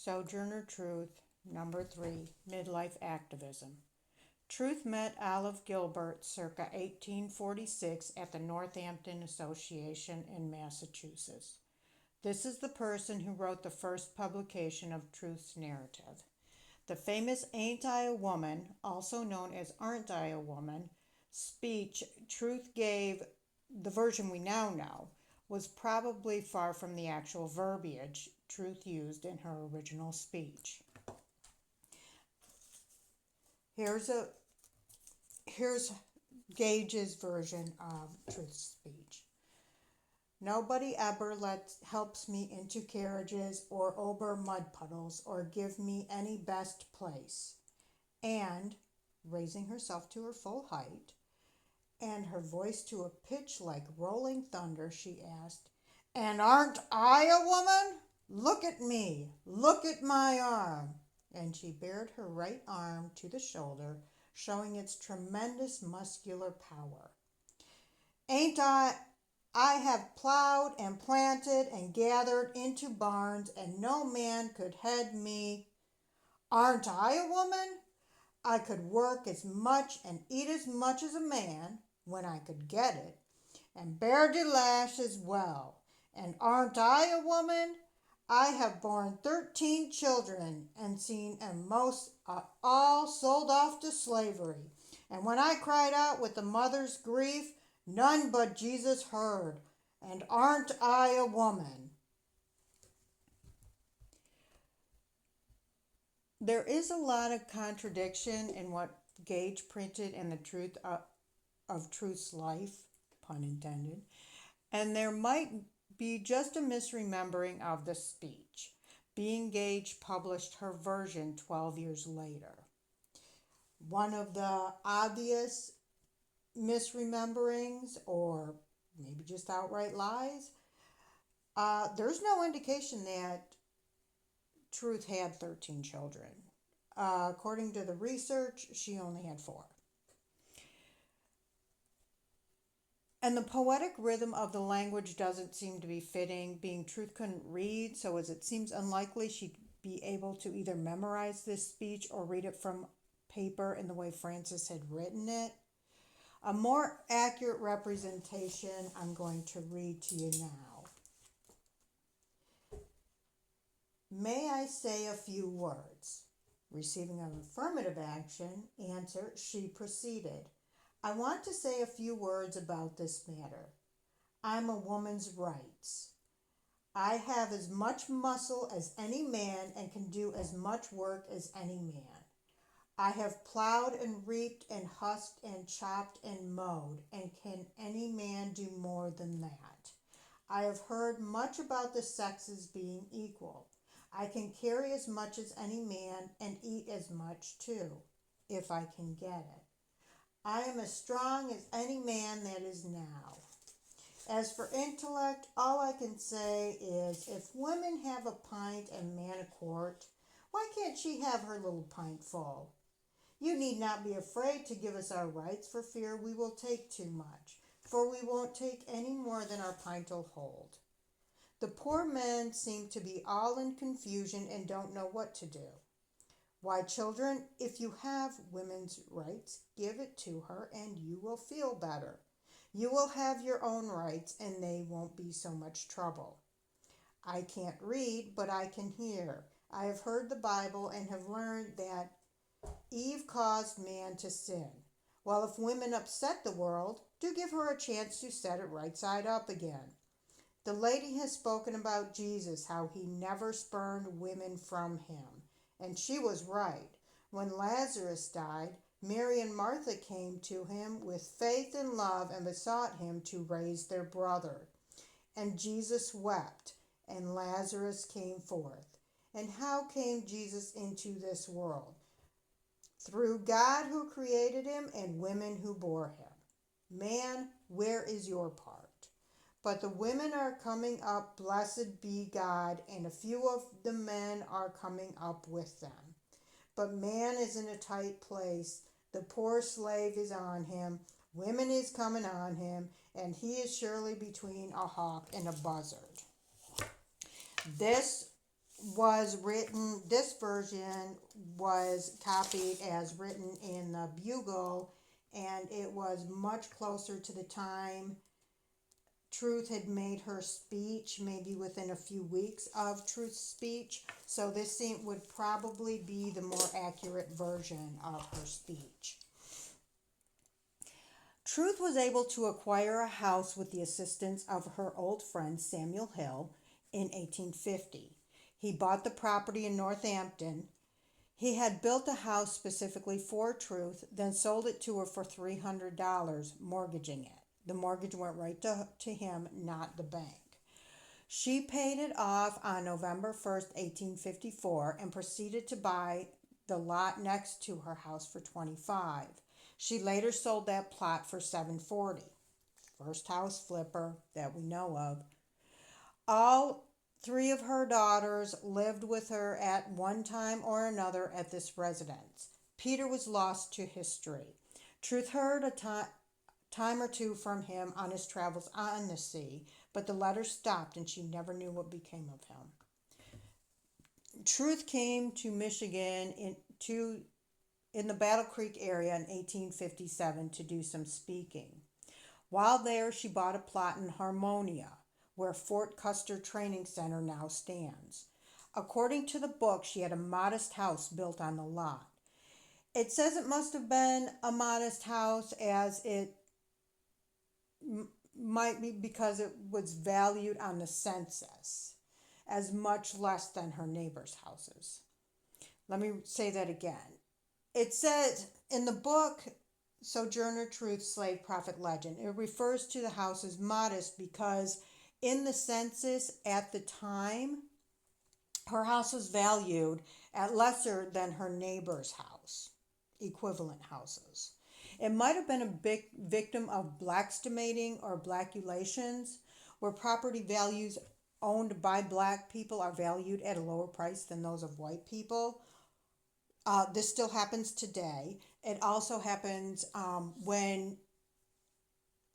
Sojourner Truth, number 3, Midlife Activism. Truth met Olive Gilbert circa 1846 at the Northampton Association in Massachusetts. This is the person who wrote the first publication of Truth's narrative. The famous Ain't I a Woman, also known as Aren't I a Woman, speech Truth gave, the version we now know, was probably far from the actual verbiage Truth used in her original speech. Here's Gage's version of Truth's speech. Nobody ever helps me into carriages or over mud puddles or give me any best place. And, raising herself to her full height, and her voice to a pitch like rolling thunder, she asked, "And aren't I a woman? Look at me, look at my arm." And she bared her right arm to the shoulder, showing its tremendous muscular power. "Ain't I have plowed and planted and gathered into barns, and no man could head me. Aren't I a woman? I could work as much and eat as much as a man, when I could get it, and bear de lash as well. And aren't I a woman? I have borne 13 children and seen and most all sold off to slavery. And when I cried out with the mother's grief, none but Jesus heard. And aren't I a woman?" There is a lot of contradiction in what Gage printed and the truth of Truth's life, pun intended, and there might be just a misremembering of the speech, being Gage published her version 12 years later. One of the obvious misrememberings, or maybe just outright lies, there's no indication that Truth had 13 children. According to the research, she only had 4. And the poetic rhythm of the language doesn't seem to be fitting, being Truth couldn't read, so as it seems unlikely she'd be able to either memorize this speech or read it from paper in the way Francis had written it. A more accurate representation I'm going to read to you now. "May I say a few words?" Receiving an affirmative answer, she proceeded. "I want to say a few words about this matter. I'm a woman's rights. I have as much muscle as any man and can do as much work as any man. I have plowed and reaped and husked and chopped and mowed, and can any man do more than that? I have heard much about the sexes being equal. I can carry as much as any man and eat as much too, if I can get it. I am as strong as any man that is now. As for intellect, all I can say is, if women have a pint and man a quart, why can't she have her little pint full? You need not be afraid to give us our rights for fear we will take too much, for we won't take any more than our pint'll hold. The poor men seem to be all in confusion and don't know what to do. Why, children, if you have women's rights, give it to her and you will feel better. You will have your own rights and they won't be so much trouble. I can't read, but I can hear. I have heard the Bible and have learned that Eve caused man to sin. Well, if women upset the world, do give her a chance to set it right side up again. The lady has spoken about Jesus, how he never spurned women from him. And she was right. When Lazarus died, Mary and Martha came to him with faith and love and besought him to raise their brother. And Jesus wept, and Lazarus came forth. And how came Jesus into this world? Through God who created him and women who bore him. Man, where is your part? But the women are coming up, blessed be God, and a few of the men are coming up with them. But man is in a tight place. The poor slave is on him. Women is coming on him, and he is surely between a hawk and a buzzard. This was written, this version was copied as written in the Bugle, and it was much closer to the time Truth had made her speech, maybe within a few weeks of Truth's speech. So this would probably be the more accurate version of her speech. Truth was able to acquire a house with the assistance of her old friend Samuel Hill in 1850. He bought the property in Northampton. He had built a house specifically for Truth, then sold it to her for $300, mortgaging it. The mortgage went right to him, not the bank. She paid it off on November 1st, 1854, and proceeded to buy the lot next to her house for $25. She later sold that plot for $740. First house flipper that we know of. All three of her daughters lived with her at one time or another at this residence. Peter was lost to history. Truth heard a time or two from him on his travels on the sea, but the letters stopped and she never knew what became of him. Truth came to Michigan in the Battle Creek area in 1857 to do some speaking. While there, she bought a plot in Harmonia, where Fort Custer Training Center now stands. According to the book, she had a modest house built on the lot. It says it must have been a modest house, as it might be because it was valued on the census as much less than her neighbors' houses. Let me say that again. It says in the book, Sojourner, Truth, Slave, Prophet, Legend, it refers to the house as modest because in the census at the time, her house was valued at lesser than her neighbor's house, equivalent houses. It might have been a big victim of blackstimating or blackulations, where property values owned by black people are valued at a lower price than those of white people. This still happens today. It also happens when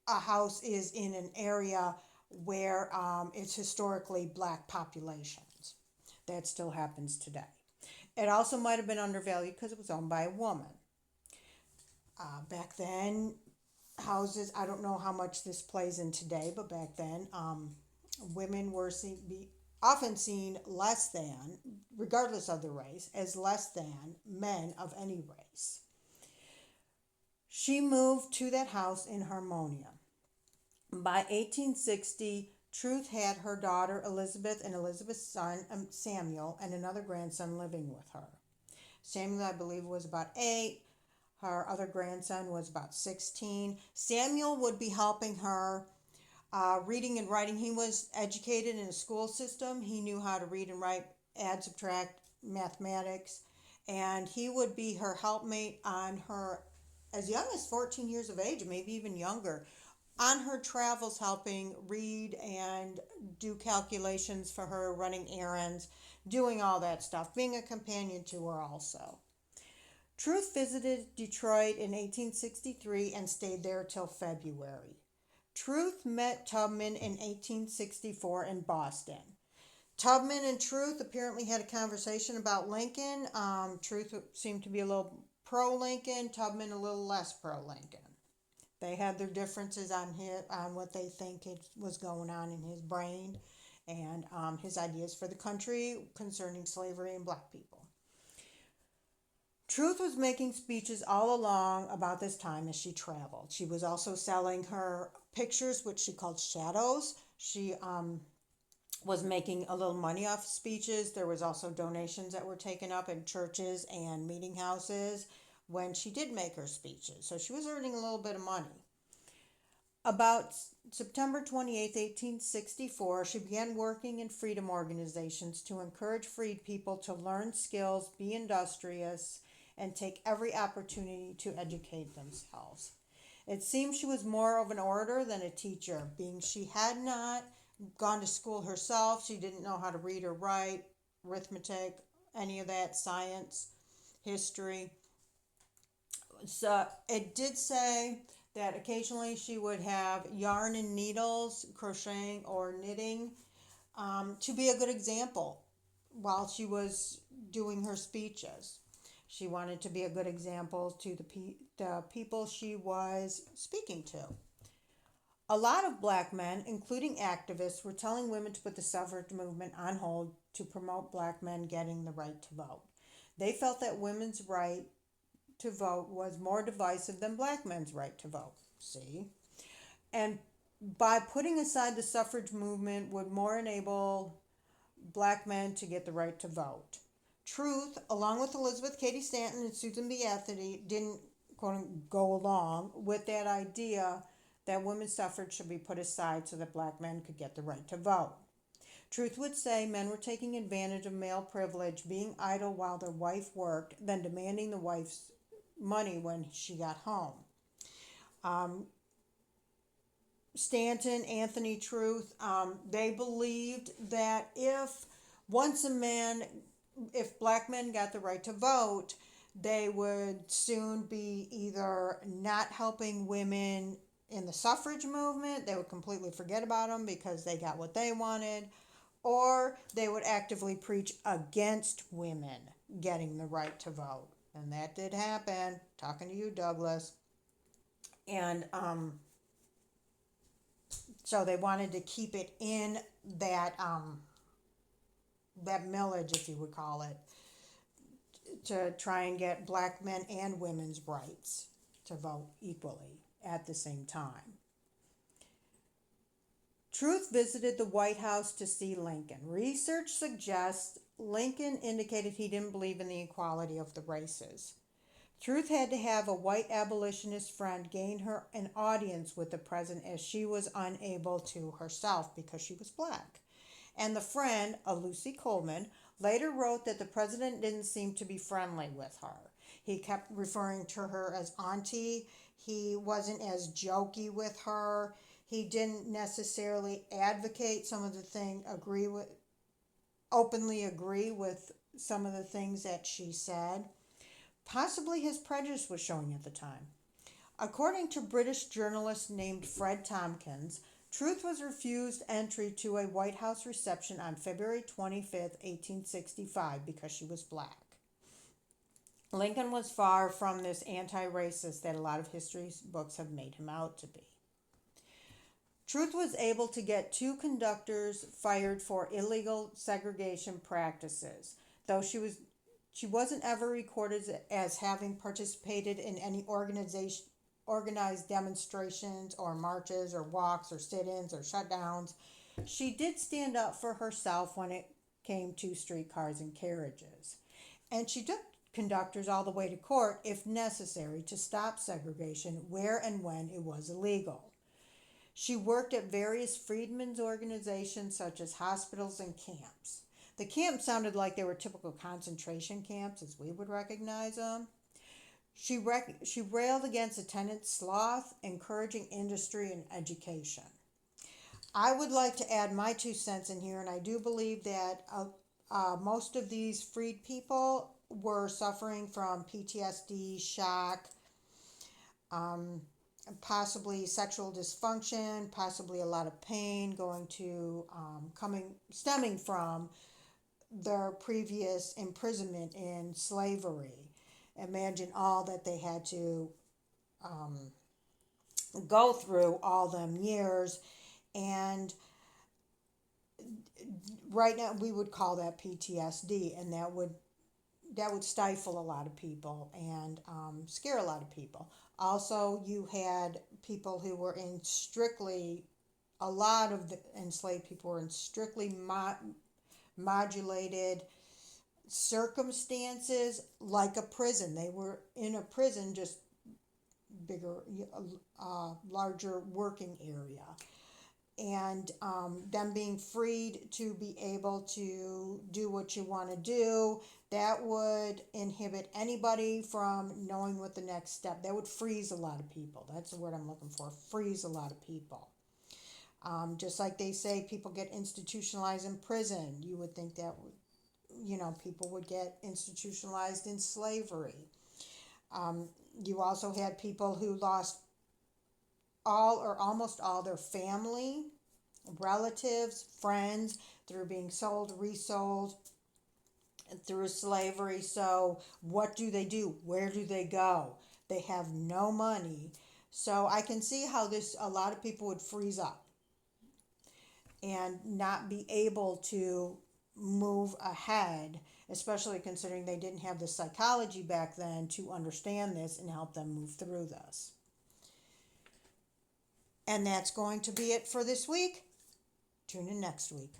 a house is in an area where it's historically black populations. That still happens today. It also might have been undervalued because it was owned by a woman. Back then, houses, I don't know how much this plays in today, but back then, women were often seen less than, regardless of the race, as less than men of any race. She moved to that house in Harmonia. By 1860, Truth had her daughter Elizabeth and Elizabeth's son Samuel and another grandson living with her. Samuel, I believe, was about 8. Her other grandson was about 16. Samuel would be helping her reading and writing. He was educated in a school system. He knew how to read and write, add, subtract, mathematics. And he would be her helpmate on her, as young as 14 years of age, maybe even younger, on her travels, helping read and do calculations for her, running errands, doing all that stuff, being a companion to her also. Truth visited Detroit in 1863 and stayed there till February. Truth met Tubman in 1864 in Boston. Tubman and Truth apparently had a conversation about Lincoln. Truth seemed to be a little pro-Lincoln, Tubman a little less pro-Lincoln. They had their differences on what they think was going on in his brain and his ideas for the country concerning slavery and black people. Truth was making speeches all along about this time as she traveled. She was also selling her pictures, which she called shadows. She was making a little money off speeches. There was also donations that were taken up in churches and meeting houses when she did make her speeches. So she was earning a little bit of money. About September 28, 1864, she began working in freedom organizations to encourage freed people to learn skills, be industrious, and take every opportunity to educate themselves. It seems she was more of an orator than a teacher, being she had not gone to school herself. She didn't know how to read or write, arithmetic, any of that, science, history. So it did say that occasionally she would have yarn and needles, crocheting or knitting, to be a good example while she was doing her speeches. She wanted to be a good example to the people she was speaking to. A lot of black men, including activists, were telling women to put the suffrage movement on hold to promote black men getting the right to vote. They felt that women's right to vote was more divisive than black men's right to vote. See? And by putting aside the suffrage movement would more enable black men to get the right to vote. Truth, along with Elizabeth Cady Stanton and Susan B. Anthony, didn't quote, go along with that idea that women's suffrage should be put aside so that black men could get the right to vote. Truth would say men were taking advantage of male privilege, being idle while their wife worked, then demanding the wife's money when she got home. Stanton, Anthony, Truth, they believed that if black men got the right to vote, they would soon be either not helping women in the suffrage movement, they would completely forget about them because they got what they wanted, or they would actively preach against women getting the right to vote. And that did happen. Talking to you, Douglas. And so they wanted to keep it in that that millage, if you would call it, to try and get black men and women's rights to vote equally at the same time. Truth visited the White House to see Lincoln. Research suggests Lincoln indicated he didn't believe in the equality of the races. Truth had to have a white abolitionist friend gain her an audience with the president as she was unable to herself because she was black. And the friend, a Lucy Coleman, later wrote that the president didn't seem to be friendly with her. He kept referring to her as auntie. He wasn't as jokey with her. He didn't necessarily advocate some of the things, openly agree with some of the things that she said. Possibly his prejudice was showing at the time. According to British journalist named Fred Tompkins, Truth was refused entry to a White House reception on February 25th, 1865, because she was black. Lincoln was far from this anti-racist that a lot of history books have made him out to be. Truth was able to get 2 conductors fired for illegal segregation practices, though she wasn't ever recorded as having participated in any organized demonstrations or marches or walks or sit-ins or shutdowns. She did stand up for herself when it came to streetcars and carriages. And she took conductors all the way to court if necessary to stop segregation where and when it was illegal. She worked at various freedmen's organizations such as hospitals and camps. The camps sounded like they were typical concentration camps as we would recognize them. She railed against attendant sloth, encouraging industry and education. I would like to add my 2 cents in here, and I do believe that most of these freed people were suffering from PTSD, shock, possibly sexual dysfunction, possibly a lot of pain stemming from their previous imprisonment in slavery. Imagine all that they had to go through all them years, and right now we would call that PTSD, and that would stifle a lot of people and scare a lot of people. Also, you had people who were a lot of the enslaved people were in strictly modulated circumstances, like a prison. They were in a prison, just bigger, larger working area. And them being freed to be able to do what you want to do, that would inhibit anybody from knowing what the next step. That would freeze a lot of people. That's the word I'm looking for. Freeze a lot of people. Just like they say people get institutionalized in prison, you would think that people would get institutionalized in slavery. You also had people who lost all or almost all their family, relatives, friends through being sold, resold, through slavery. So what do? Where do they go? They have no money. So I can see how a lot of people would freeze up and not be able to move ahead, especially considering they didn't have the psychology back then to understand this and help them move through this. And that's going to be it for this week. Tune in next week.